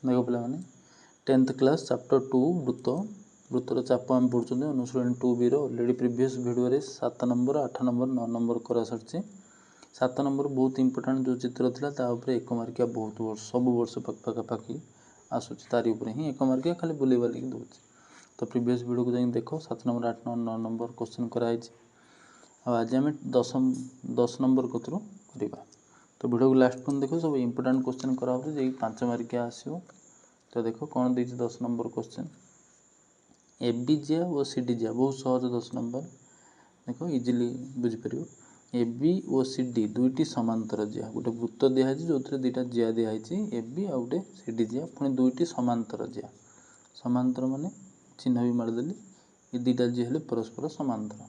देखो पे 10th class chapter 2 वृत्त वृत्तर चाप आम पढ़ुं अनुसरण 2B already previous video 7 number 8 number 9 number करा सारी 7 नंबर बहुत इंपोर्टाट जो चित्र था तापर 1 मार्किया बहुत वर्ष सब वर्ष पाखापाखि आसूँ तारी ही 1 मार्किया खाली बुले बालिक दूसरी तो प्रीवियस वीडियो को जाइए देख 7 नंबर 8 नंबर 9 नंबर क्वेश्चन कराई आज आम 10 नंबर कतरू करवा तो वीडियो को लास्ट पॉइंट देखो सब इंपोर्टाट क्वेश्चन कराऊँ जी 5 मार्किया आसो तो देखो कौन देती 10 नंबर क्वेश्चन एबी जिया और सीडी जिया बहुत सहज 10 नंबर देखो इजिली बुझीपर एबी और सीडी दुईटी समांतर जिया गोटे वृत्त दिखाई जो दुईटा जिया दिखाई एबी आ गए सीडी जिया पुणी दुईटी समांतर जिया समांतर माने चिन्ह भी मारिदेली ये दुईटा जी हेले परस्पर समांतर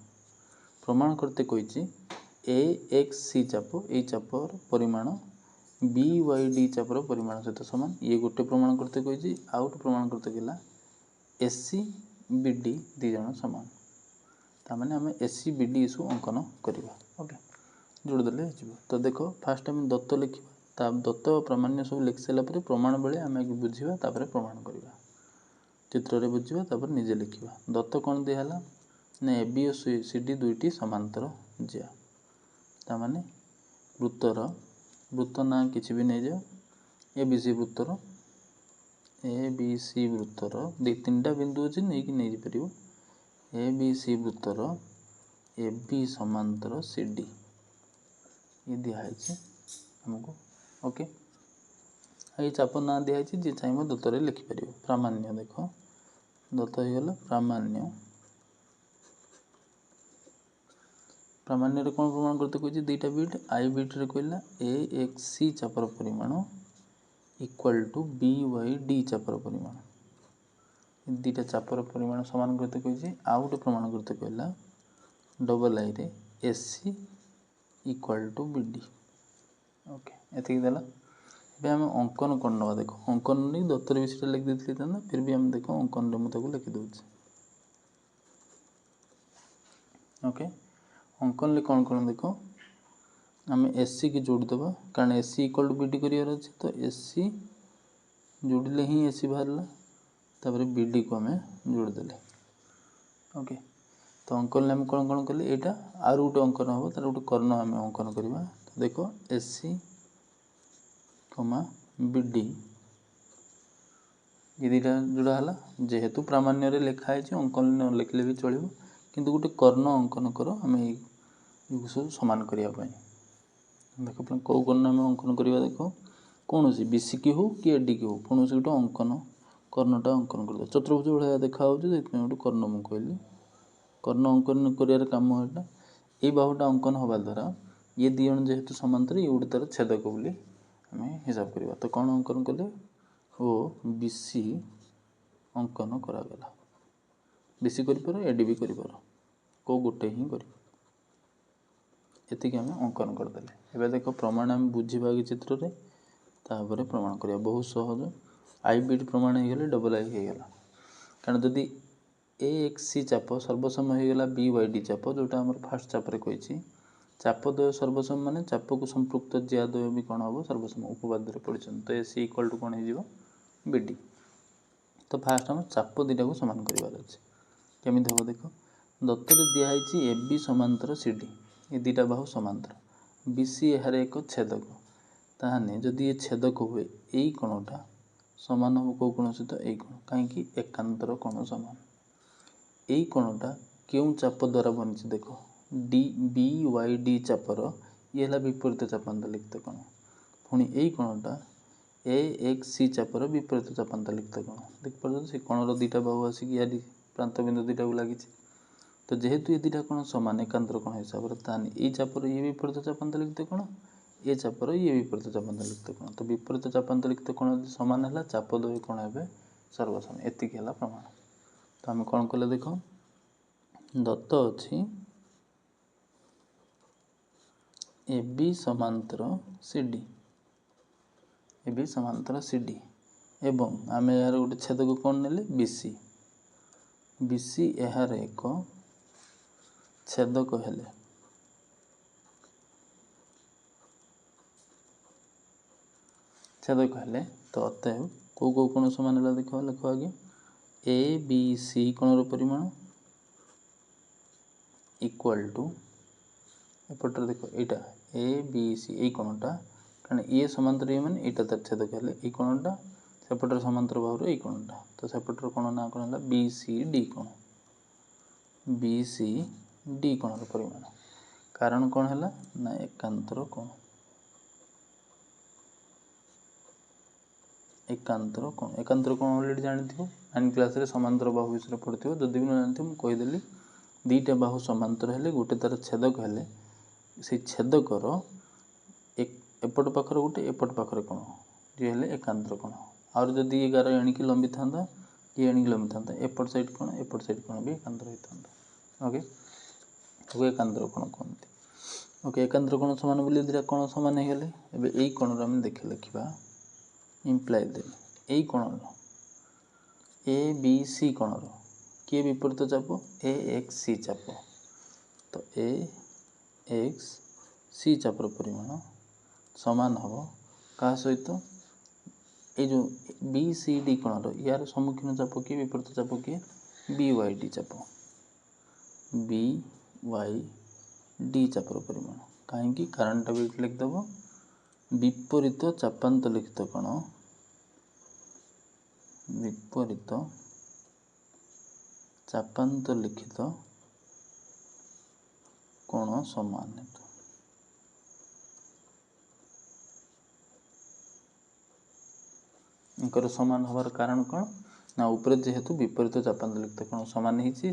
प्रमाण करते कही ए एक्स सी चाप ये चापर परिमाण बी वाई डी चापर परिमाण सहित सामान ये गोटे प्रमाण करते कही आउ गोटे प्रमाण करते कहला एसी बी डी दी जन सामान ताने आम एसी बी डी सब अंकन करवा ओके जोड़देले हो तो देख फास्ट आम दत्त लिखा दत्त प्रामाण्य सब लिखि सारापर प्रमाण बेले आम आगे बुझा प्रमाण करवा चित्र बुझा निजे लिखा दत्त कौन दिहला ना ए बी और सी डी दुईटी समांतर जिया ताने वृत्तर वृत्त ना किसी भी नहीं जाओ ए बी सी वृत्तर ए बी सी वृत्तर तीन टा बिंदु अच्छे नहीं पार ए बी सी वृत्तर ए बी समांतर सी डी ये दिखाई आमको ओके ये चाप ना दिखाई जी चाहिए दत्तर लिखिपर प्रामाण्य देख दत्त होगा प्रामाण्य प्रामाण्य कौन प्रमाण करते कही दुईटा बिट आई बिट्रे कहला ए एक्स सी चापर परिमाण equal to B Y D चापर परिमाण दुईटा चापर परिमाण सामान करते कही आउ गोटे प्रमाण करते कहला डबल आई रे S C equal to B D okay एति देला आम अंकन कौन ना देख अंकन नहीं दत्तर विषय लिख देती फिर भी आम देख अंकन मुझे लिखिदे ओके अंकन ले कौन कौन देख आम एससी की जोड़ीदेव कारण एससी इक्वल टू बीडी कर अच्छे तो एससी जोड़े ही एससी बाहर बीडी को आम जोड़देले ओके तो अंकन आम कौन कौन कले यहाँ आर गोटे अंकन हम तार गोटे कर्ण आम अंकन करवा तो देख एससी कमा बीडी ये दुटा जोड़ा है जेहेतु प्रामाण्य लिखाई अंकन न लिखले भी चलो किंतु गोटे कर्ण अंकन कर आम सब सामान करने देख कौ कर्ण आम अंकन करवा देख कौन सी बीसी की हो कि एडी की हो कौन सी गोटे अंकन कर्णटा अंकन कर चतुर्भुज भाया देखा गोटे कर्ण मुझे कहली कर्ण अंकन कर कम है ये बाहुटा अंकन हवा द्वारा ये दी जन जेहेतु समांतर ये गोटे तार छेदक बोली आम हिसाब करवा तो कौन अंकन कले ओ बीसी अंकन करागला बीसी कर एडी भी कर कौ गोटे ही कर ये आम अंकन करदे एवं देख प्रमाण आम बुझा कि चित्र में तापर प्रमाण करवा बहुत सहज आई बीट प्रमाण हो डबल आई होगा कारण जदि ए एक्स सी चाप सर्वसम होगा बी वाई डी चाप जोटा आम फास्ट चापर कही चाप द्वय सर्वसम मान चाप को संपृक्त जिया द्वय भी कौन हम सर्वसम उपवाद्य पढ़ी तो ए सी इक्वल टू कौन हो बीडी तो फास्ट आम चाप दुटा को सामान करार अच्छे केमी हम देख दत्तर दिखाई ए बी समांतर सी डी ये दुटा बाहु समांतर बीसी यार एक छेदक ताहने जदि ये छेदक हुए यही कोणटा सामान हम कौ कोण सहित यही कोण कहीं एकांतर कोण सामान यही कोणटा क्यों चाप द्वारा बनी देख डी बी वाई डी चापर ये है विपरीत चापान्तलिखित कोण पुणी यही कोणटा ए एक्स सी चापर विपरीत चापान्तलिखित कोण देखिए से कोणर दुटा बाहु आसिक या प्रांत बिंदु दुटा को लगी तो जेहेतु ये दुटा कोण सामान एकांतर कोण हिसाब से ताने ये चापर ये विपरीत चापान्तलिखित कोण ये चापर ये विपरीत चापान्तलिखित कोण तो विपरीत चापान्तलिखित कोण सामान है चाप द्वय कोण है सर्वसम एतिक है प्रमाण तो आम कौन कले देख दत्त अच्छी ए बी समांतर सी डी ए बी समांतर सी डी एवं आम यार गोटे छेदक कौन ने बीसी बीसी यार एक छेदक हेले छेदक हेले तो अतएव को कोण समान है देख लिख आगे ए बी सी कोणर परिमाण इक्वाल टू एपटर देख यहाँ ए बी सी ये कोणटा कारण ये समांतर ये मैंने यहाँ तार छेदक है ये कोणटा सेपटर समांतर भाव ये कोणटा तो सेपटर कोण ना कौन है बी सी डी कोण बी सी डी कोणर परिमाण कारण कौन है ना एकांतर कोण एकांतर कोण ऑलरेडी जानथिबो 9 क्लास रे समांतर बाहु विषय पढ़थिबो जदि भी न जानथिबो कहि देली दीटा बाहु समांतर हेले गोटे तार छेदक हेले से छेदकर एपट पाखर गोटे एपट पाखर कोण जे हेले एकांतर कोण और जदि 11 एणिकी लंबी थांदा ये एणिकी लंबी थांदा एपट साइड कोण भी एकांतर होइथांदा ओके तो एकांतर कोण कहते ओके एकांतर कोण समान बोली दिरा कोण समान हे गेले एबे एई कोण रो हम देखे लिखिबा इम्प्लाई देले एई कोण रो ए बी सी कोण रो के विपरीत चाप ए एक्स सी चाप तो ए एक्स सी चापर परिमाण समान हम क्या सहित ये जो बी सी डी कोण यार सम्मुखीन चाप किए विपरीत चाप किए बी वाई डी चाप बी वाई डी चापर परिमाण कहीं कारण टा भी लिखिदेव विपरीत चापांत लिखित कोण विपरीत चापांत लिखित कोण समान इनकर समान हबार कारण कौन ना ऊपर जेहेतु विपरीत चापांत लिखित कोण समान होती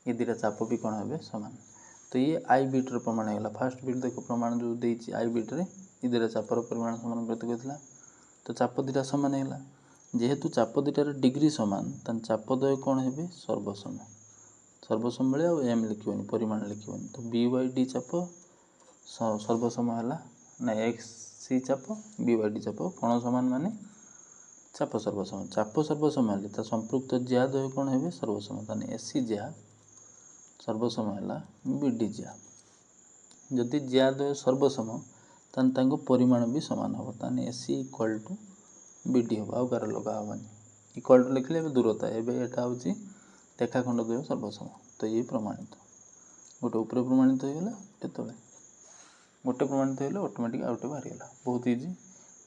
ये दुटा चाप भी कौन है समान तो ये आई बीटर प्रमाण है फास्ट बीट देख प्रमाण जो देती आई बीट्रे ये दुटा चापर परिमाण समान करते कहला तो चाप दुटा सामान है जेहेतु चाप दुटार डिग्री सामान तन चापद्वय कौन है सर्वसम सर्वसम बेले आ एम लिखनी परिमाण लिखनी तो बी वाई डी चाप सर्वसम है ना एक्स सी चाप बी वाई डी चाप कोण सामान माने चाप सर्वसम है संपृक्त ज्याद्वय कौन है सर्वसम ताने एसी ज्या सर्वसम है बी डी ज्या जदि ज्याद्वय सर्वसम तान परिमाण भी सामान हम ताने A C equal to B D हम आउ गार लगा हेनी इक्वाल टू लिखले दूरता एवं यहाँ हूँ रेखाखंड द्वय सर्वसम तो ये प्रमाणित गोटे ऊपर प्रमाणित होगा गोटे तले गोटे प्रमाणित होगा ऑटोमेटिक आउटे बाहरीगला बहुत इजी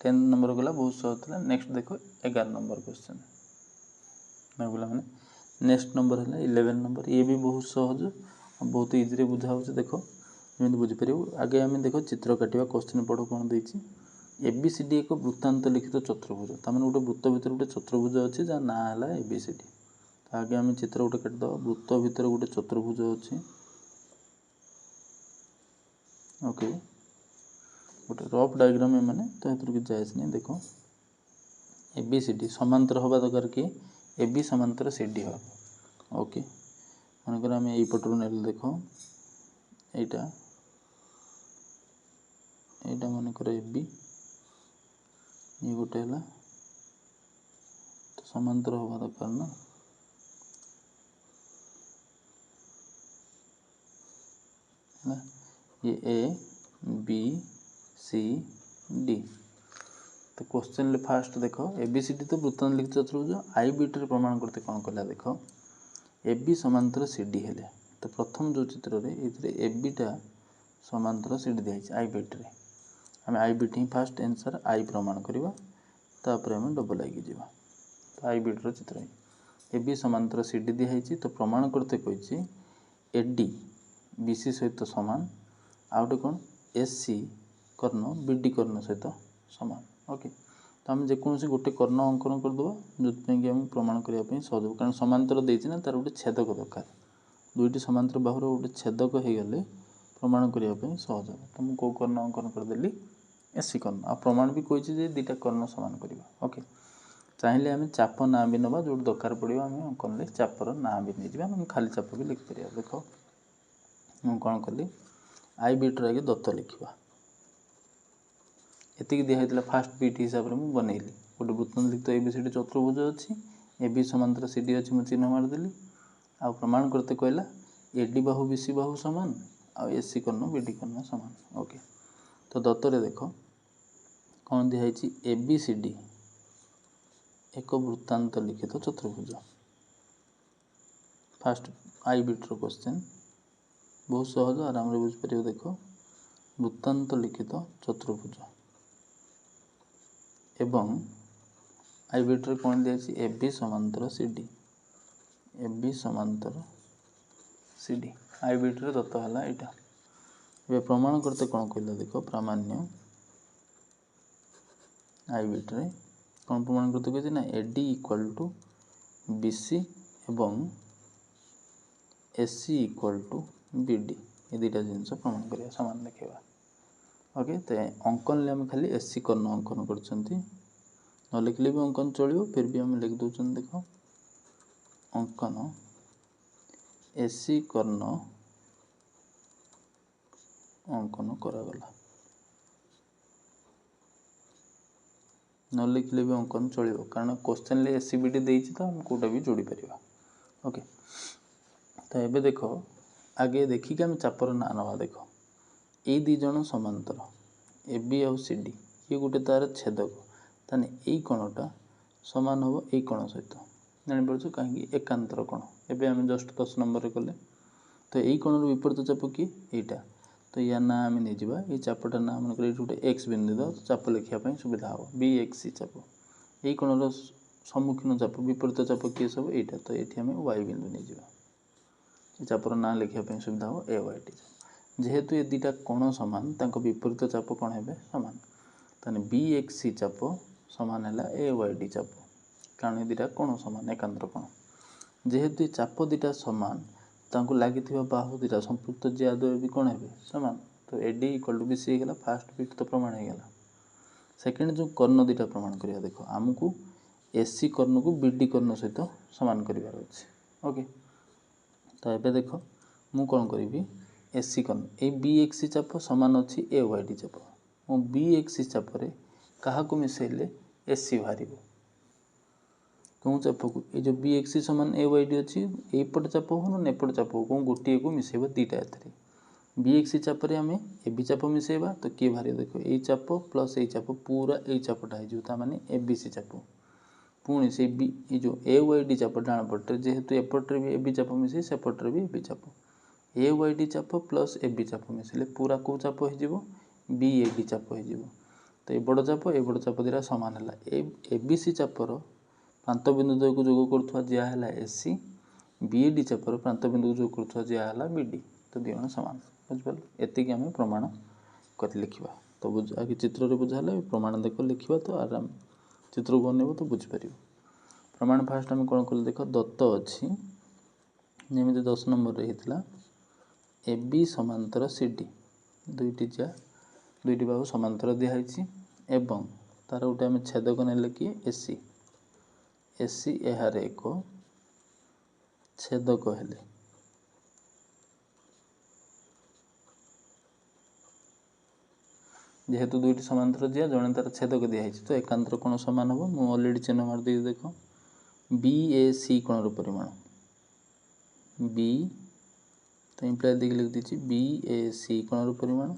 10 नंबर गला बहुत सहज था नेक्स्ट देखो 11 नंबर क्वेश्चन गला मैंने नेक्स्ट नंबर है 11 नंबर ये भी बहुत सहज बहुत इजी बुझा हो देख जमी बुझीपर आगे आम देख चित्र काटा क्वेश्चन पढ़ो कौन देती एबीसीडी एक वृत्तांत लिखित चतुर्भुज तमें गोटे वृत्त भितर गोटे चतुर्भुज अच्छी जहाँ ना है एबीसीडी तो आगे आम चित्र गोटे काटिदेव वृत्त भितर गोटे चतुर्भुज अच्छी ओके गोटे रफ डायग्राम मैंने तो ये जायज नहीं देख एबीसीडी समांतर हवा दरकार कि एबी समांतर सीडी हम ओके मनकर आम यपटर ने देख यहाँ यहाँ मनकर एबी ये गोटे है तो समांतर हवा दरकार ना ये ए बी सी डी तो क्वेश्चन फास्ट देख एबीसीडी तो वृत्तांत लिखित चतुर्भुज आई बीटर प्रमाण करते कौन कहला देख एबी समांतर सीडी हेले तो प्रथम जो चित्र ये एबीटा समांतर सीडी दिखाई आई बीट्रे आम आई बीट ही फास्ट आंसर आई प्रमाण करवा तापर आम डबल आई जा तो आई बीट्र चित्र एबी समांतर सीडी दिखाई तो प्रमाण करते कही एडी बीसी सहित सामान आउटे कौन एससी कर्ण बीडी कर्ण सहित सामान ओके तो आम जेकोसी गोटे कर्ण अंकन करदे जो आम प्रमाण करने सहज कारण समांतर देती ना तार गोटे छेदक दरकार दुईटी समांतर बाहुर गोटे छेदक हो गले प्रमाण करने सहज हम तो मुझे कर्ण अंकन करदेली एसी कर्ण आ प्रमाण भी कही दुटा कर्ण सामान करवा ओके चाहिए आम चाप ना भी नवा जो दरकार पड़ो आम अंकन चापर ना भी नहीं जाम खाली चाप भी लिखिपर देख मुझे कौन कली आई बीट्र आगे दत्त लिखा एति दिखाई फास्ट बीट हिसाब से मुझे बनैली गोटे वृत्तांत लिखित एबीसीडी चतुर्भुज अच्छी एबी समांतर सीडी अच्छी मुझे चिन्ह मारिदेली आ प्रमाण करते कहला एडी बाहु बीसी बाहु सामान आ एसी कर्ण बीडी कर्ण सामान ओके तो दत्तरे देख कौन दिखाई एबीसीडी एक वृत्तांत लिखित चतुर्भुज। फास्ट आई बिट्र क्वेश्चन बहुत सहज आराम रे बुझिपर। देख वृत्तांत लिखित चतुर्भुज एवं आई बिट्रे कौन दिया ए बी समांतर सी डी। ए बी समांतर सी डी आई बिट्रे दत्त है यहाँ। ये प्रमाण करते कौन कहला देख प्रामाण्य आई बिट्रे कौन प्रमाण करते कहते ना A D equal to B C एवं A C equal to B D. ये दुटा जिनस प्रमाण करिया सामान देखा। ओके तो अंकन आम खाली ए सी कर्ण अंकन कर लिखले भी अंकन चलो फिर भी आम लिख दौन। देख अंकन ए सी कर्ण अंकन करागला न लिखले भी अंकन चलो कारण क्वेश्चन ए सी बी डी देती तो हम कोटा भी जोड़ी पार। ओके तो ये देख आगे देखिए आम चापर ना नवा। देख ये दी जन समांतर ए बी आउ सी डी ये गोटे तार छेदक ताने यही कणटा सामान हम यही कण सहित जापर कहीं एकांतर कण। एवं आम जस्ट 10 नंबर कले तो यही कणर विपरीत चाप किए यहीटा तो या ना आम नहीं जावा ये चापटा ना मन कर गोटे एक्स बिंदु द चाप लिखापी सुविधा हम बी एक्स सी चाप यही कणर सम्मुखीन चाप विपरीत चाप किए सब यहीटा तो ये आम वाई बिंदु नहीं जावा चापर ना लिखापी सुविधा हम ए वाई टी चाप। जेहेतु ये दुटा कण सामान विपरीत चाप कौन है सामान ताने बी एक्स सी चाप सामान है ए वाई डी चाप कारण ये दुटा कण सामान एकांतर कण। जेहेतु ये चाप दुटा सामान लगी बाहु दुटा संपृक्त ज्याद्वय भी कौन है सामान तो A D equal to B C होगा। फास्ट बिट तो प्रमाण होगा। सेकेंड जो कर्ण दुटा प्रमाण करिया देख आमको ए सी कर्ण को बी डी कर्ण सहित सामान करार अच्छे। ओके तो ये देख मु कौन करी ए सी कर्ण ए बी एक्स सी चाप सामान अच्छी ए वाई डी चाप मु बी एक्स सी चापरे क्या मिसेले ए सी बाहर कौन चाप को ये जो बी एक्स सी सामान ए वाई डी अच्छी एपट चाप हो ना एपट चाप हो कौन गोटे को मिसेब दुटा ए बी एक्स सी चाप आम ए बी चाप मिसेबा तो किए बाहर देख ये चाप प्लस ये चाप पूरा ये चापटा हो माने ए बी सी चाप पुणी से बी ये जो ए वाई डी चाप डाण पटे जेहेतु एपट्रे भी ए बी चाप मिसे सेपट्रे भी ए बी चाप ए वाई डी चाप प्लस ए बी चाप मिसले पूरा कौ चाप हो बी ए डी चाप हो तो ये बड़ चाप दुटा सामान है ए बी सी चापर प्रांत बिंदु को जोग करुवा जहाँ A C B A D चापर प्रांत बिंदु को जोग करुवा जहाँ बी डी तो दी जण सामान बुझिपार एतिक आम प्रमाण कर लिखा। तो आगे चित्र बुझाला प्रमाण देख लिखा तो आराम चित्र को अनेब तो बुझीपर प्रमाण। फास्ट आम कौन कल देख दत्त अच्छी जमी 10 नंबर होता ए बी समांतर सी डी दुईटी बाहु समांतर दिखाई एवं तार गोटे आम छेदक ने कि एसी एसी यार एक छेदक हेले जेहेतु दुईटी समांतर दिया जड़े तार छेदक दिखाई तो एकांतर कोण सामान हम मुझे अलरेडी चिन्ह मारदी देख बी ए सी कोणर परिमाण बी तो इम्प्लाय देख लिख दी बी ए सी कोणर परिमाण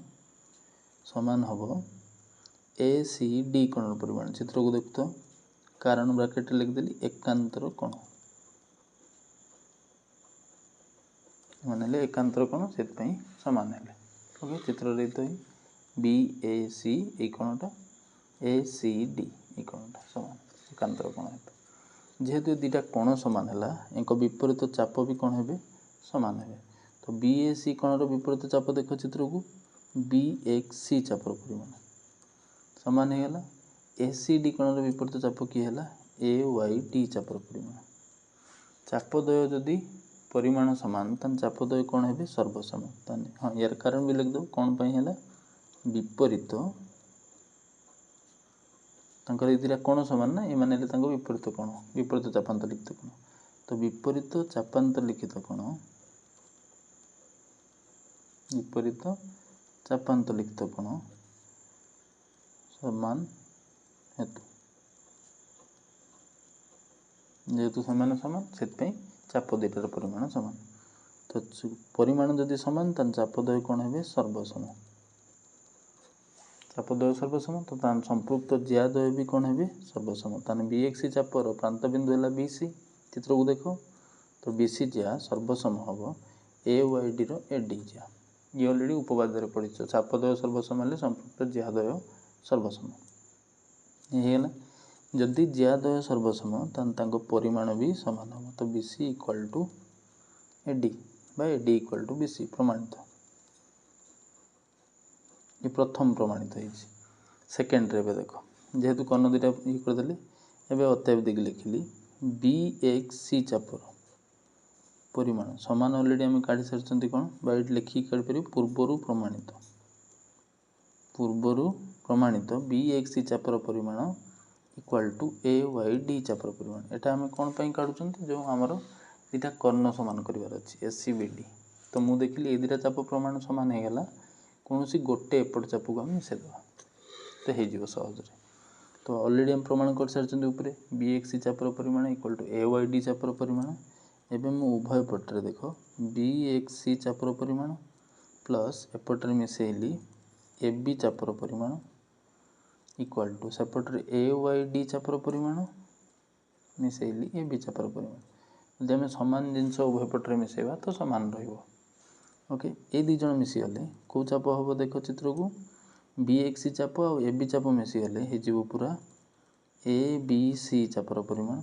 सामान हम ए सी डी कोणर परिमाण। चित्र को देख तो कारण ब्रैकेट लिखदेली एकांतर कोण माने एकांतर कोण से सामान है। ओके चित्र तो बी ए सी ये कोणटा ए सी डी ये कोणटा सामान एकांतर कोण है। जेहेतु दुटा कोण सामान है एक विपरीत चाप भी कौन है सामान है तो बी ए सी कोणर विपरीत चाप देख चित्र को बी एक्स सी चापर परिमाण सामान होगा। ए सी डी कोणर विपरीत चाप किए है ए वाई डी चापर परिमाण चापद्वय जदि परिमाण सामान तान चापद्वय कौन है सर्वसम। हाँ यार कारण भी लिखद कौन है विपरीत दुटा कोण सामान ना ये विपरीत कोण विपरीत चापांतलिखित कोण तो विपरीत चापांतलिखित कोण विपरीत चापांतलिखित कोण समान हेतु जेहेतु सामान सामान से चाप दुटार परिमाण सामान तो परिमाण जदि सामान तान चापद्वय कौन है सर्वसम। चापद्वय सर्वसम तो संपृक्त ज्याद्वय भी कौन है सर्वसम ताने बीएक्सी चापर प्रांत बिंदु है बीसी चित्र को देख तो बीसी ज्या सर्वसम हम ए वाई डी एडी ज्या ये अलरेडी उपवाद्य पढ़ी चापद्वय सर्वसम हेल्ले संपृक्त ज्याद्वय सर्वसम ये जदि ज्याद्वय सर्वसम तान परिमाण भी सामान हम तो बीसी इक्वल टू एडी बा एडी इक्वल टू बीसी प्रमाणित ये प्रथम प्रमाणित है सेकेंड रे देख जेहेतु कर्ण दुटा ये करदे एवं अत्यावधिक लिखिली बी एक्स सी चापर परिमाण समान अलरेडी आम काढ़ी सारी कौन बाइट लिखिकी काढ़ी पूर्वर प्रमाणित बी एक्स सी चापर परिमाण equal to A Y D चापर परिमाण एटा आम कौन पाई काढ़ुचंती जो आमर दुटा कर्ण समान करार अच्छी एस सी बी डी तो मुझे देखिली ये दुटा चाप प्रमाण सामान होगा कौन सी गोटे एपट चाप को आम मिसेदेवा तो हो सहज तो अलरेडी आम प्रमाण कर सारी उपरे बी एक्स सी चापर परिमाण equal to A Y D चापर परिमाण एवं मु उभय पटे देख बी एक्स सी चापर परिमाण प्लस एपटे मिसेली ए बी चापर परिमाण इक्वाल टू सेपटे ए वाई डी चापर परिमाण मिसेली ए बी चापर परिमाण जब आम सामान जिनस उभय पटे मिसेवा तो सामान रोके ये दुई जन मिसीगले कौ चाप हम देख चित्र को बी एक्स सी चाप आ ए बी चाप मिसीगले हो पूरा ए बी सी चापर परिमाण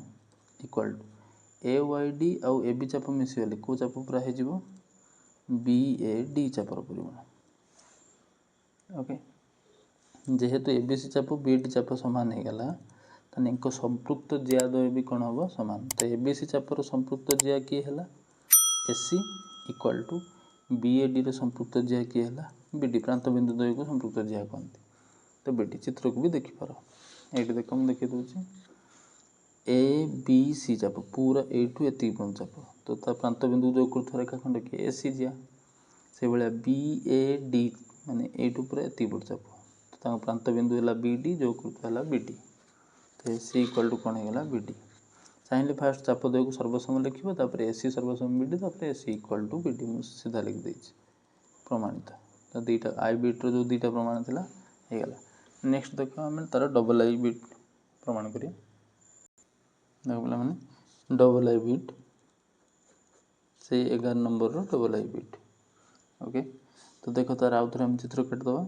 equal to A Y D आउ ए बी चाप मिसीगले कौ चाप पूरा हो बी ए डी चापर परिमाण ओके जेहेतु ए बी सी चाप बी डी चाप सामान होगला ताने इनको संपृक्त ज्याद्वय भी कौन हम सामान तो ए बी सी चापर संपृक्त ज्या किए है A C equal to B A D संपृक्त ज्या किए है बी डी प्रांत बिंदु द्वय को संपृक्त ज्या कहते तो बी डी चित्र को भी देखिपार ये देख मुझे देखी दूसरी ए बी सी चाप पूरा एठू एति चाप तो प्रांत बिंदु जो कर रेखाखंड किए ए सी ज्या से भाया बी ए डी माने एठू पूरा एति चाप तो प्रांत बिंदु है बी डी जो है बी डी तो सी इक्वल टू कौन होगा बी डी चाहिए फास्ट चापद्वय को सर्वसम लिखो तापर एसी सर्वसम बी डी तापर A C equal to B D मुझे सीधा लिखिदे प्रमाणित तो दुईटा आई बीट्र जो दुईटा प्रमाण था होगला नेक्स्ट देख आम तार डबल आई बीट प्रमाण करिए बोला मैंने डबल आई बीट से 11 नंबर डबल आई बीट ओके तो देख तार आउ थे आम चित्र काटिदेवा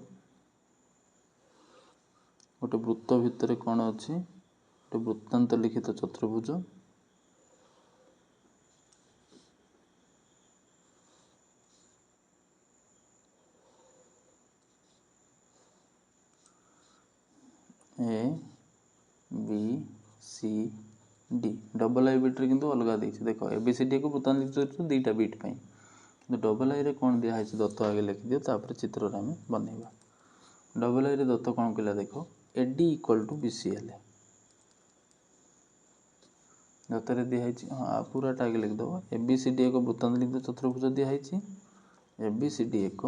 गोटे वृत्त भितर कौन अच्छी गोटे वृत्तांत लिखित चतुर्भुज A B C D double I बीट्रे किंतु अलग देख ए बी सी डी को वृत्तांत लिखित दुईटा बीट कि डबल आई रे कौन दिखाई दत्त आगे लिखिदियो तापर चित्र आम बनइबा डबल आई रे दत्त कौन कहला देख A D equal to B C L दत्तर दिखाई हाँ पूराटा आगे लिखिदेव ए बी सी डी एक वृत्तांत लिखित चतुर्भुज दिखाई ए बी सी डी एक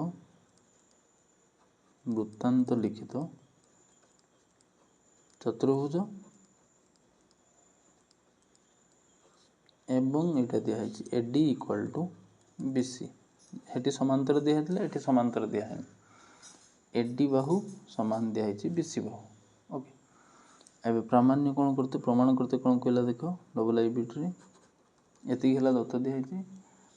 वृत्तांत लिखित चतुर्भुज एवं एटा दिखाई A D equal to B C हेटी समांतर दिखाई एटी समांतर दिखाई एडी बाहु समान दिखाई बी सी बाहु ओके एवं प्रामाण्य कौन करते प्रमाण करते कौन कहला देख डबल आई बीट्रे एति दत्त दिखाई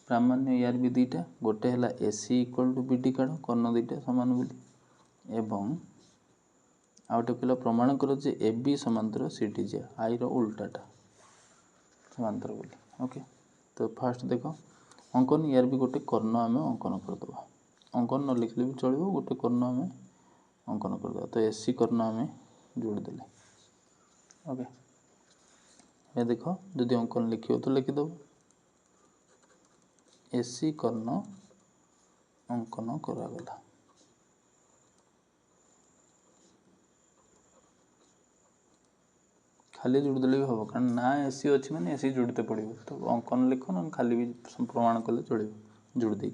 प्रामाण्य यार भी दुईटा गोटे है A C equal to B D काढ़ कर्ण दुईटा सामान बोली एवं आउटे कहला प्रमाण कर ए बी समांतर सी डी जे आई रो उल्टाटा समांतर बोली ओके तो फास्ट देख अंकन यार भी गोटे कर्ण आम अंकन करदे अंकन न लिखले भी चलो गोटे कर्ण आम अंकन करदे तो एसी कर्ण आम जोड़दे ओके ये देख जदि अंकन लिखो तो लिखिदेव एसी कर्ण अंकन करागला खाली जोड़देले भी हम कारण ना एसी अच्छी मैंने एसी जोड़ते पड़ो तो अंकन लिख ना खाली भी प्रमाण कले चलो जोड़ दे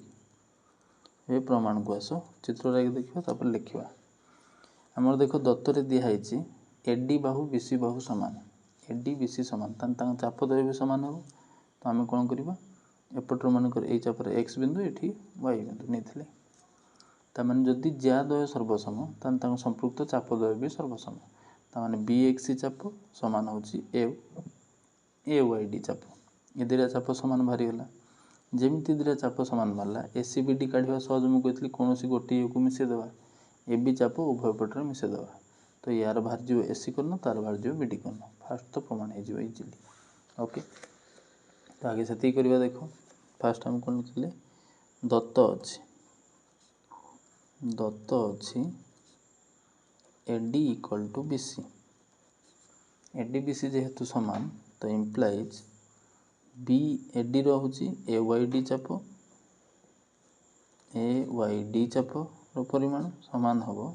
ये प्रमाण को आस चित्र देखा तापर लिखा आमर देख दत्तर दिखाई एडी बाहु बीसी बाहु सामान एडी बीसी सामान चापद्वय भी सामान हम तो आम कौन करवा एपटर मानक चापर एक्स बिंदु ये वाई बिंदु नहीं तामाने जदि ज्याद्वय सर्वसम तान संपृक्त चापद्वय भी सर्वसम तामाने BXC चाप समान होची AYD चाप ये दुटा चाप समान बाहरी गला जेमिति दुटा चाप समान बाहरला ACBD काढिबा सहज मु कहतली कोनोसी गोटे को मिसे देबा AB चाप उभय पटरे मिसे देबा तो यार बाहर जो AC कर्ण तार बाहर जो BD कर्ण फास्ट तो प्रमाण हो जिवो इजीली ओके तो आगे सेती करबा देखो फास्ट हम कोन लिखले दत्त अछि AD equal to BC AD BC जेहेतु समान तो इम्प्लाइज AD रहुची AYD चाप रो परिमाण समान हबो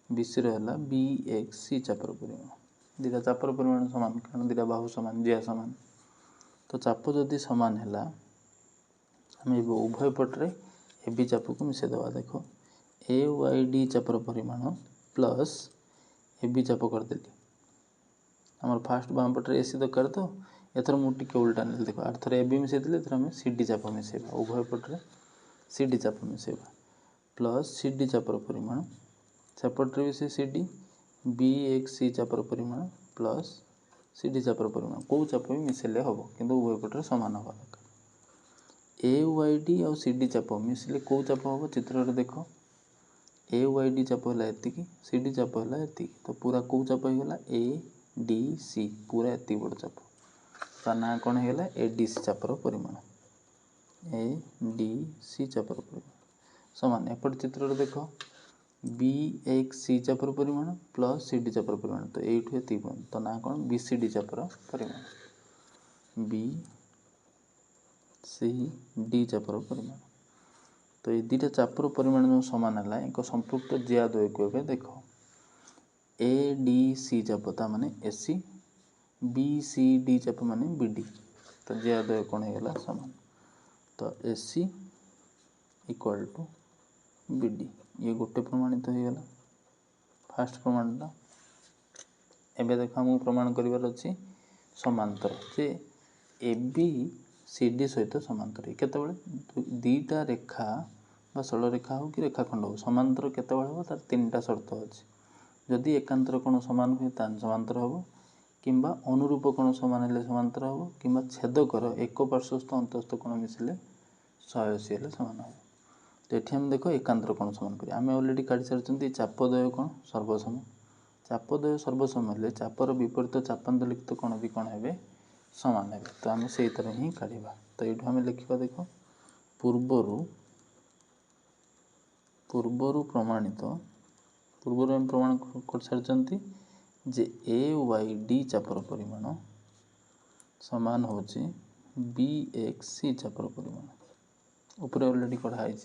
BC रहला BXC चापर परिमाण दिटा चापर परिमाण समान कारण दिटा बाहु समान ज्या समान तो चाप जदि समान हैला हम उभय पटरे AB चाप को मिसे देबा देखो AYD चापर परिमाण प्लस AB चाप कर देली हमर फास्ट बाम पटरे AC दरकार तो एथर मु टिके उल्टा नेल देखो आर AB मिसे देले एथर हम CD चाप मिसेबा उभय पटरे CD चाप मिसेबा प्लस CD चापर परिमाण सेपटरे भी से CD BXC चापर परिमाण प्लस CD चापर परिमाण को चाप भी मिसेले हबो किंतु उभय पटरे समान हबा दरकार AYD और CD चाप मिसले को चाप हबो चित्र रे देखो AYD चाप हला एतिकी CD चाप हला एतिकी तो पूरा को चाप हो गला ADC पूरा एति बड़ चाप ता ना कोन हो गला ADC चापर परिमाण ADC चापर परिमाण समान एपट चित्र रे देखो BXC चापर परिमाण प्लस CD चापर परिमाण तो एठु एति तो ना कोन BCD चापर परिमाण BCD चापर परिमाण तो ये दुटा चापर परिमाण जो समान हला एक संपृक्त ज्याद्वय को देखो ADC चाप ता माने AC BCD चाप माने BD तो ज्याद्वय कोन हे गला समान तो AC इक्वल टू BD ये गोटे प्रमाणित हो गला फास्ट प्रमाणटा एबे देखो हम प्रमाण करिवार अछि समांतर जे AB CD सहित समांतर केतेबेले दुईटा रेखा बा सरल रेखा हो कि रेखाखंड हो समांतर केतेबेले हो तार तीनटा शर्त अछि जदि एकांतर कोण समान हुए तान समांतर हो किंबा अनुरूप कोण समान हेले समांतर हो किंबा छेदकर एक पार्श्वस्थ अंतस्थ कोण मिसले 180 हेले समान हो तो एठी हम देखो एकांतर कोण समान करी आमे ऑलरेडी काढी सारचंती चापद्वय कोण सर्वसम चापद्वय सर्वसम हेले चापर विपरीत चापांतरिक्त कोण भी कोण हेबे समान हेबे तो आमे सेही तरह ही काढिबा तो एठु आमे लिखिबा देखो पूर्वरु प्रमाणित पूर्वरु हम प्रमाण कर सारचंती जे AYD चापर परिमाण समान होची BXC चापर परिमाण ऊपर ऑलरेडी पढ़ा है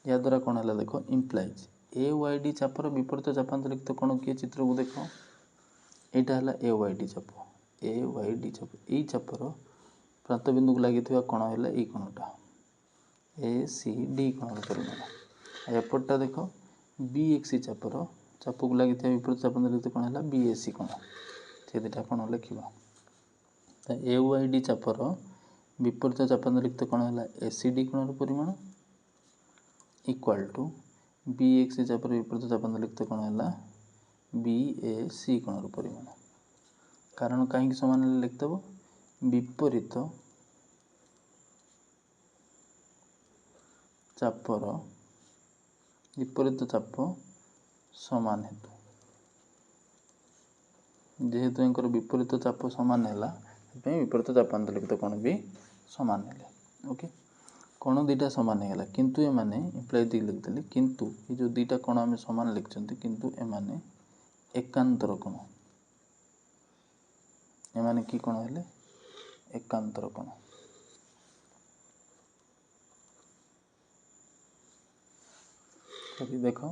या द्वारा कोन हला देखो इम्प्लाइज AYD चापर विपरीत चापांतरिक्त कोण के चित्र को देखो एटा हला AYD चाप ए चापर प्रांत बिंदु को लागिथिबा कोण हला ए कोणटा ACD कोण परिमाण एपटटा देखो BXC चापर चाप को लागिथिबा विपरीत चापांतरिक्त कोण हला BAC कोण से दुटा कोण लिखिबा त AYD चापर विपरीत चापांतरिक्त कोण हला ACD कोण परिमाण इक्वल टू BXC चापर विपरीत चापांतरिक्त कोण हला BAC कोण परिमाण कारण कहीं समान लिखतबो विपरीत चाप समान हेतु जेहेतु एंकर विपरीत चाप समान हैला पे विपरीत चापांतरिक्त कोण भी समान हैले ओके कोण दुटा समान हैला किंतु ए माने इम्प्लाई दी लिख देले किंतु ये जो दुटा कोण हम समान लिखचंती किंतु ए माने एकांतर कोण ए माने की कोण हैले एकांतर कोण तो देखो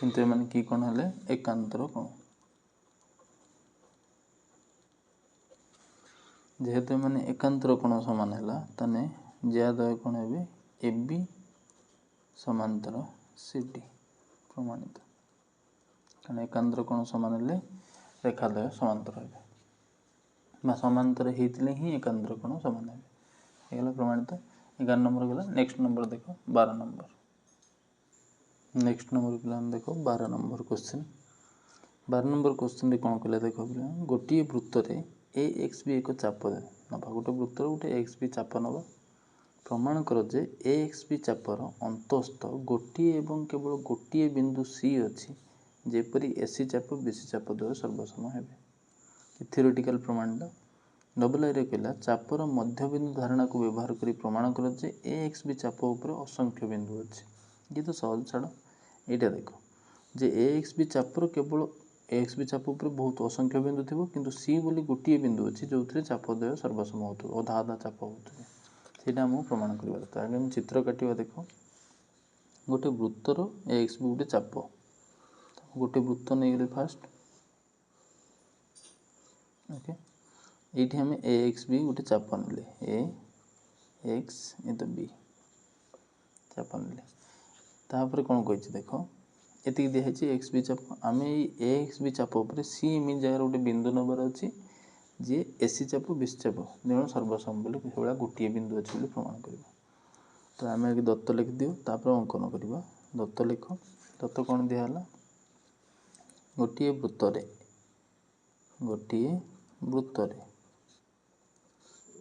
किंतु ए माने की कोण हैले एकांतर कोण जेहेतु माने एकांतर कोण समान हैला तने ज्याद्वय कोण हेबे AB समांतर CD प्रमाणित कारण एकांतर कोण समान हेले रेखाद्वय समांतर हेबे बा समांतर हेतिले ही एकांतर कोण समान हेबे हेला प्रमाणित 11 नंबर गला। नेक्स्ट नंबर देख 12 नंबर। नेक्स्ट नंबर पिला देख 12 नंबर क्वेश्चन। 12 नंबर क्वेश्चन कौन कले देख पिला गोटे वृत्त ए एक्स बी एक चाप नवा गोटे वृत्त गोटे एक्स बी चाप नवा प्रमाण कर जे ए एक्स बी चापर अंतस्थ गोटे एवं केवल गोटे बिंदु सी अच्छी जेपरी एसी चाप बीसी चाप द्वय सर्वसम हेबे। थियोरेटिकल प्रमाणटा डबल आई कहला चापर मध्यबिंदु धारणा को व्यवहार कर प्रमाण कर जे ए एक्स बी चाप उपर असंख्य बिंदु अच्छी। ये तो सहज छाड़ यहाँ देख जे ए एक्स बी चापर केवल ए एक्स बी चाप उपर बहुत असंख्य बिंदु थी किंतु सी बोली गोटे बिंदु अच्छी जो चाप द्वय सर्वसम हो अधा अधा चाप होता आमको प्रमाण कर। तो आगे चित्र काटिया देख गोटे वृत्तर ए एक्स बी गोटे चाप गोटे वृत्त नहीं गले फास्ट ओके ये आम ए एक्स बी गोटे चाप ने ए एक्स तो बी चाप ने तापर कौन कही देख ये दिखाई एक्स बी चाप आम ए एक्स बी चाप उपर सी एम जगह गोटे बिंदु नबार अच्छी जी एसी चाप बीसी चाप जो सर्वसम बोले गोटे बिंदु अच्छी प्रमाण कर। तो आम आगे दत्त लिख दियो तापर अंकन करवा दत्त लिख दत्त कौन दिहला गोटे वृत्तर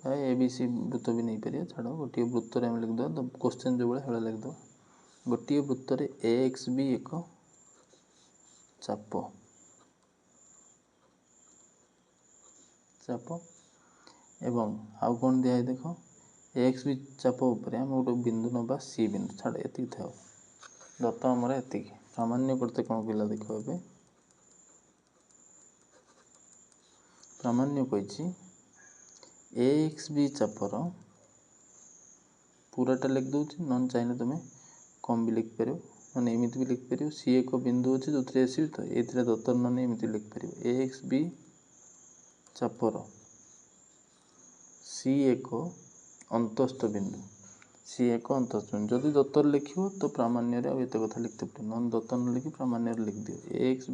ए बी सी वृत्त भी नहीं पारे छाड़ गोटे वृत्तर आम लिखद क्वेश्चन जो भाई लिखद गोटे वृत्तर ए एक्स बी एक चाप चाप एवं आउ कौन दिखाई देख एक्स बी चाप उपर आम गोटे बिंदु नवा सी बिंदु छाड़ ये था दत्त आमर एति सामान्य करते कौन कहला देख ए सामान्य कही ए एक्स बी चापर पूराटा लिख दूँ नन चाहिए तुम्हें कम भी लिख पार मैंने एमती भी लिख पार सी एक बिंदु अच्छे जो एसी तो ये दत्तर न एमती लिख पार ए एक्स बी चापर सी एक अंतस्थ बिंदु सी एक अंतस्थ बिंदु जदि दत्तर लिख तो प्रामाण्य एत कथा लिखते पड़े नन दत्तर न लिखि प्रामाण्य लिख दियो ए एक्स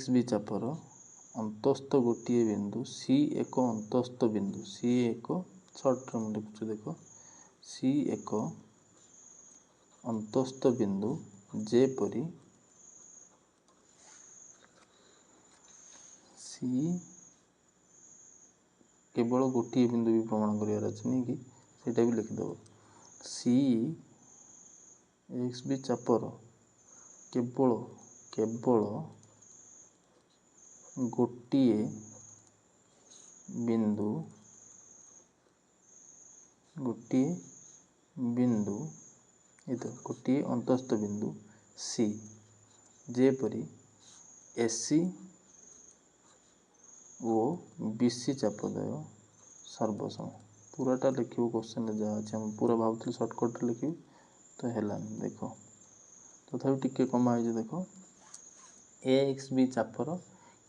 बी चापर अंतस्थ गोटे बिंदु सी एक अंतस्थ बिंदु सी एक सर्ट लिखुच देख सी एक अंतस्थ बिंदु जेपरी सी केवल गोटे बिंदु भी प्रमाण करार अच्छे नहीं कि सेटा भी लिखिदेव सी एक्स बी चापर केवल केवल गोटे बिंदु ये गोटे अंतस्थ बिंदु सी जेपरी एसी और बीसी चापद्वय सर्वसम पूराटा लिख क्वेश्चन जहाँ अच्छे पूरा भावुँ सर्टकट लिखी तो है देख तथा टिके कमा देख ए एक्स बी चापर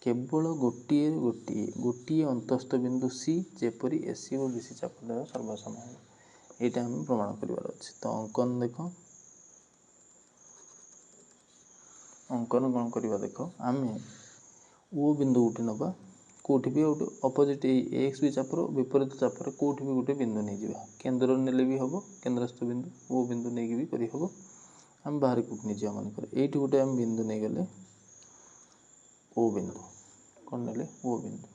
केवल गोटे गोटे गोटे अंतस्थ बिंदु सी जेपरी एसी और बीसी चापद्वय सर्वसम यहाँ आम प्रमाण करार अच्छे। तो अंकन देख अंकन कौन करवा देख आम ओ बिंदु गोटे नवा कौटी भी गोटे अपोजिट एक्स बी चापर विपरीत चापर कौटी भी गोटे बिंदु नहीं जावा केन्द्र नेले भी हम केन्द्रस्थ बिंदु ओ बिंदु नहीं भी करहब आम बाहर कौट नहीं जावा मानकर ये गोटे आम बिंदु नहीं गले ओ बिंदु कौन ने ओ बिंदु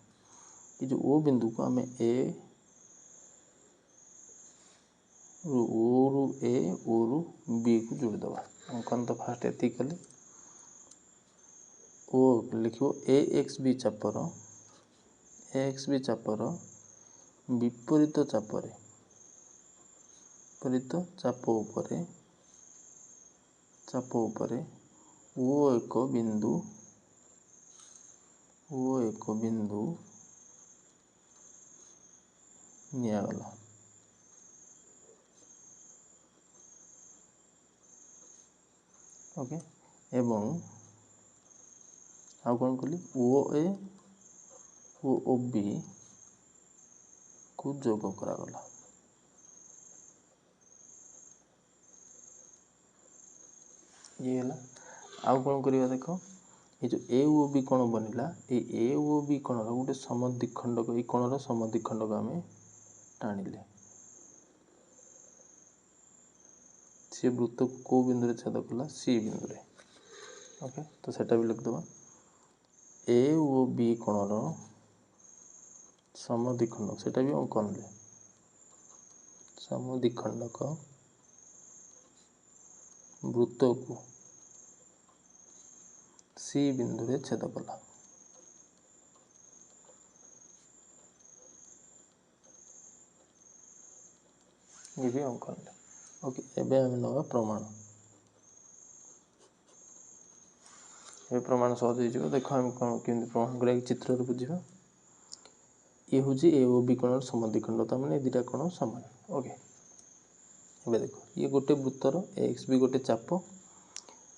ये जो ओ बिंदु को आम ए रु ए ओ रु बी को जोड़ीदे अंकन तो फास्ट ये कले ओ लिख ए एक्स बी चापर विपरीत चाप उपरे ओ एक बिंदु नियागला ओके एवं आउ कौन कली ओ ए ओ बी को जोग करागला ये है आउ कौन करवा देख ये जो ए ओ बी कोण बनला ए ओ बी कोणर गोटे समद्विखंडक ये कोणर समद्विखंडक आम टाणिले सी वृत्त को बिंदु छेद कला सी बिंदु रे ओके तो सेटा भी लिखिदेवा ए ओ बी कोणर समद्विखंडक सेटा भी अंकन ले समद्विखंडक वृत्त को सी बिंदु रे छेद कला ये भी अंकन ले ओके एबे हम नवा प्रमाण ये प्रमाण सहज हो देख हम कौन केमती प्रमाण करा चित्र बुझा ये हूँ ए ओ बी कोण समद्विखंड तो मैंने दुटा कोण सामान ओके ये देख ये गोटे वृत्तर एक्स भी गोटे चाप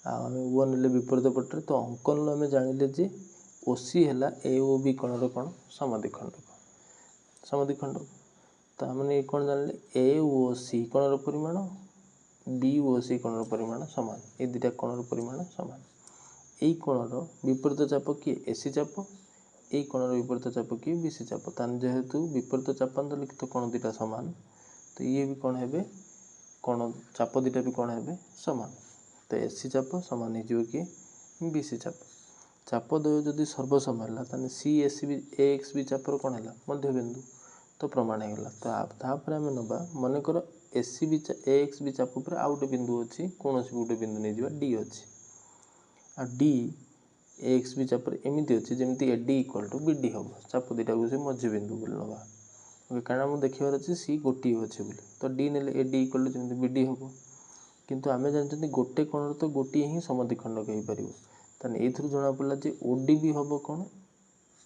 आम ओ ने विपरीत पटे तो अंकन आम जानिले जे ओसी है ए ओ बी कोणर कौन समद्विखंडक तो आमने कौन जानिले ए ओ सी कोणर परिमाण बी ओ सी कोणर परिमाण सामान ये दुटा कोणर परिमाण सामान এই কোণর বিপরীত চাপ কি এসি চাপ এই কোণর বিপরীত চাপ কি বিসি চাপ তান যেহেতু বিপরীত চাপান্ত লিখিত কোণ দুটা সমান তো ইয়ে भी কোণ হবে কোণ চাপ দুটা भी কোণ হবে সমান তো এসি চাপ সমান हो जिवो कि বিসি চাপ চাপ দ্বয় যদি সর্বসম ହେଲା তাহলে सी एसी भी एक्स भी चापर कोण ହେଲା मध्यबिंदु तो प्रमाण ହେଇଗଲା तो तापर आमे नबा मन कर एसी भी एक्स भी चाप पर आउ गोटे बिंदु अछि कोनोसी गोटे बिंदु नै जिबा डी अछि आ डी एक्स भी चापर एमती अच्छी जमी A D equal to B D हम चाप दुटा को मध्य बिंदु बोली नवा ओके कारण मुझे देखार अच्छे सी गोटे अच्छे बोली तो डी ने ए डी इक्वल टू जमी बी डी हम किंतु आम जानते गोटे कोण तो गोटे ही समद्विखंडक हो पार ताने ये जना पड़ा जे ओ डी भी हम कौन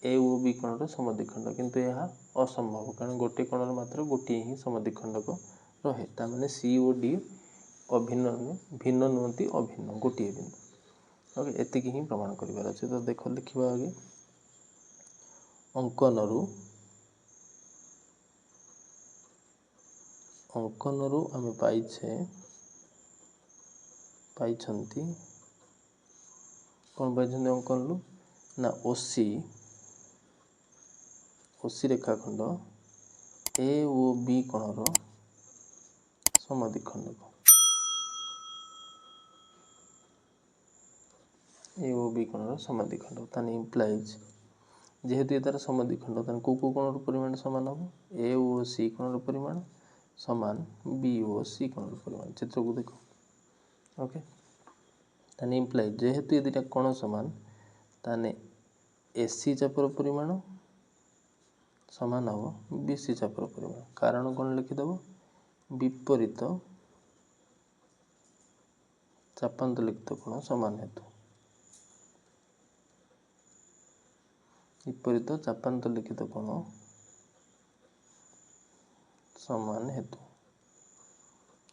ए ओ बी कोण समद्विखंडक किंतु यह असंभव कारण गोटे कोण मात्र गोटे ही समद्विखंडक रहे ताने सी ओ डी अभिन्न भिन्न नुहति अभिन्न गोटे बिंदु ओके एतिकी ही प्रमाण करिवार अछि तो देख लिखिबा आगे अंकनरु आमे पाइछंती कोन पाइछंती अंकनरु ना ओसी रेखाखंड ए ओ बी कोणर समद्विखंडक ए ओ बी कोणर समद्विखंडक ताने इम्प्लाइज जेहेतु ये तार समद्विखंड ताने को कोणर परिमाण समान हम ए ओ सी कोणर परिमाण समान बी ओ सी कोणर परिमाण चित्र को देखो ओके ताने इम्प्लाइज जेहेतु ये दुटा कोण समान ताने एसी चापर परिमाण समान हम बीसी चापर परिमाण कारण कोण लिखिदेव विपरीत चापांत लिखित कोण समान हेतु विपरीत चापांत लिखित कोण समान हेतु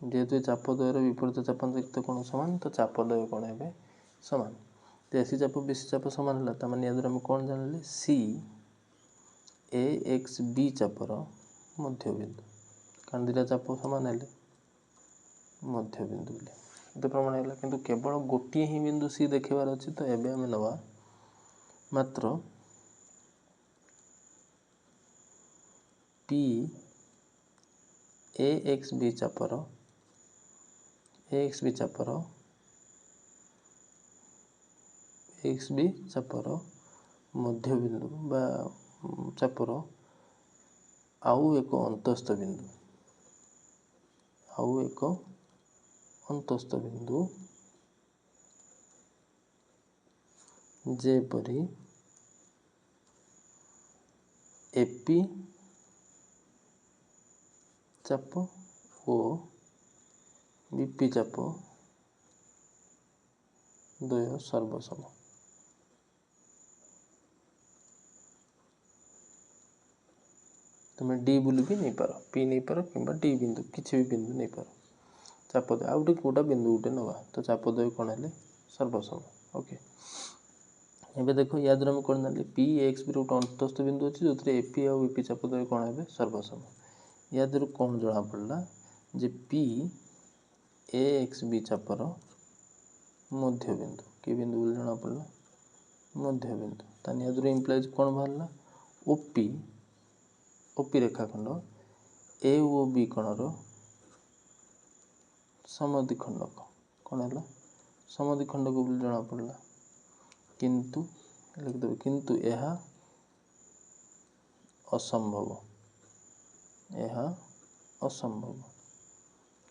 जेहेतु चाप द्वयर विपरीत चापांत लिखित कोण समान तो चाप द्वय कोण हे समान तो एसी चाप बीसी चाप समान है ताने या द्वारा कौन जानिले सी ए एक्स बी चापर मध्यबिंदु कारण दुटा चाप समान है मध्यबिंदु तो प्रमाण है किंतु केवल गोटे ही बिंदु सी देखार अच्छी तो एबे आम नवा मात्र पी ए एक्स बी चापर मध्यबिंदु बा चापर आउ एक अंतस्थ बिंदु जेपरी एपी चाप और बीपी चाप द्वय सर्वसम तुम्हें डी बोली भी नहीं पार पी नहीं पार कि डी बिंदु किसी भी बिंदु नहीं पार चाप द्वय आउटे कोटा बिंदु गोटे नवा तो चाप द्वय कौन है सर्वसम ओके एबे देखो या द्वारा हम कौन जानिले पी एक्स भी गोटे अंतस्थ बिंदु अच्छी जो एपी और बीपी चाप द्वय कौन है सर्वसम या द्वारा कौन जना पड़ा जे पी ए एक्स बी चापर मध्यबिंदु कि बिंदु बोली जना पड़ा मध्यबिंदु ताने या द्वारा इम्प्लाइज कौन बाहरला ओपी रेखाखंड ए ओ बी कोणर समद्विखंडक कौन है समद्विखंडक बोली जना पड़ला किंतु लिखिदेव किंतु यह असंभव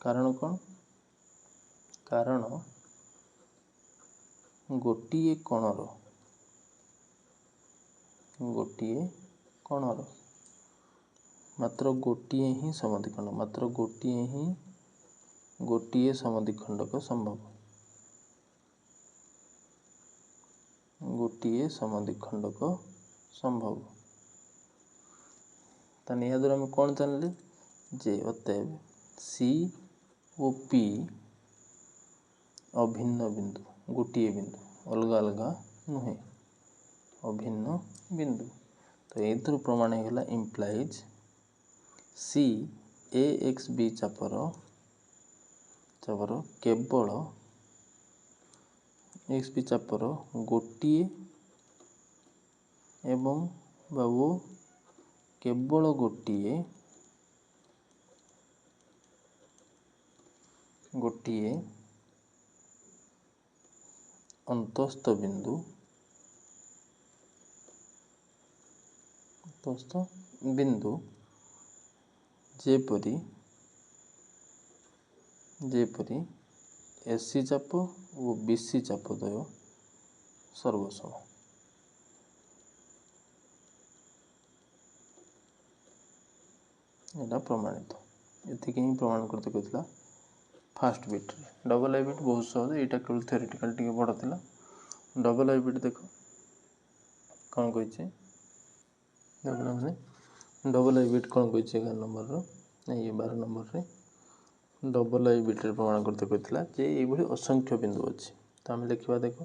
कारण कौन कारण गोटिए कणर मात्र गोटिए ही समद्विखंड मात्र गोटिए समद्विखंडक संभव गोटिए समद्विखंडक संभव ताने या द्वारा हम कौन जानले जे अतएव सी ओ पी अभिन्न बिंदु गोटिए बिंदु अलग अलग नुहे अभिन्न बिंदु तो एथुर प्रमाण होगा इम्प्लाइज सी ए एक्स बी चापर केवल एक्स बी चापर गोटिए एवं बाबू केवल गोटिए अंतस्थ बिंदु जेपरी एसी चाप और बीसी चाप द्वय सर्वसम यहाँ प्रमाणित ये ही प्रमाण करते कहला फास्ट बिट डबल आई बिट बहुत सहज यहाँ केवल थ्योरेटिकल टी बड़ था डबल आई बिट देख कौन कही डबल आई बिट कौन कही 11 नंबर ये 12 नंबर रे डबल आई बिट प्रमाण करते कहला जे ये असंख्य बिंदु अच्छी तो आम लिखा देख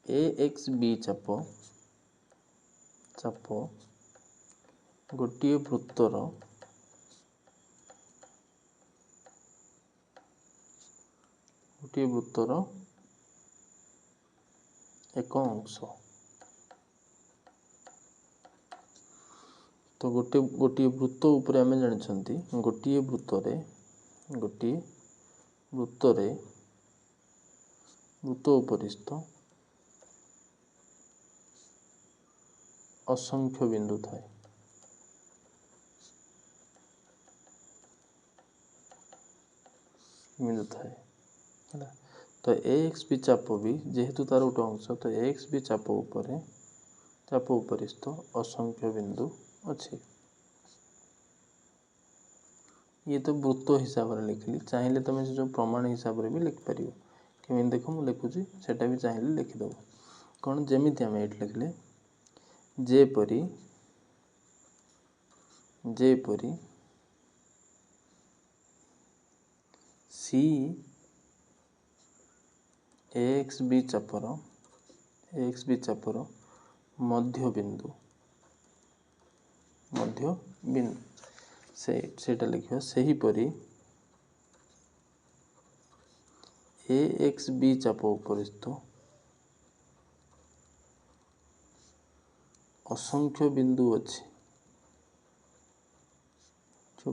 ए एक्स बी चाप गोटे वृत्तर एक अंश तो गोटे वृत्त उपरे आम जानी गोटे वृत्त उपरिस्थ असंख्य बिंदु थाए तो एक्स बी चाप भी जेहेतु तार गोटे अंश तो एक्स बी चाप उपरिस्थ असंख्य बिंदु अच्छी ये तो वृत्त हिसाब से लिखली चाहिए तुम जो प्रमाण हिसाब से भी लिखिपर कि देख मुझे लिखुची सेटा भी चाहिए लिखिदेव कौन जमी आम ये लिखले जेपरी सी एक्स बी चापर मध्य बिंदु सेटा लिखा सही परी ए एक्स बी चाप उपरिस्थ असंख्य बिंदु अच्छी जो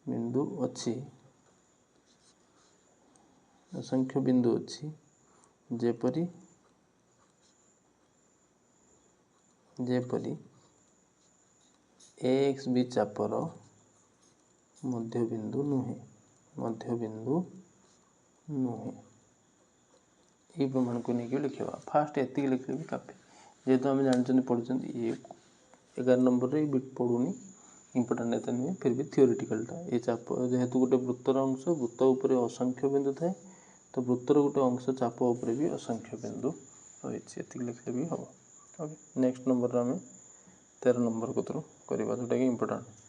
बिंदु अच्छी असंख्य बिंदु अच्छी जेपरी ए एक्स बी चापर मध्य बिंदु नुहे ये प्रमाण को लेकिन लिखा फास्ट एति लिखले भी काफी जेहेतु आम जानते पढ़ुं ये 11 नंबर रे बिट पढ़ुनी इंपोर्टाट एत नुहे फिर भी थ्योरेटिकलटा ये चाप जेहेतु गोटे वृत्तर अंश वृत्त उपरे असंख्य बिंदु थाए तो वृत्तर गोटे अंश चाप उपरे भी असंख्य बिंदु रही लिखले भी हम ओके नेक्स्ट नंबर आम 13 नंबर को करवा जोटा कि इंपोर्टाट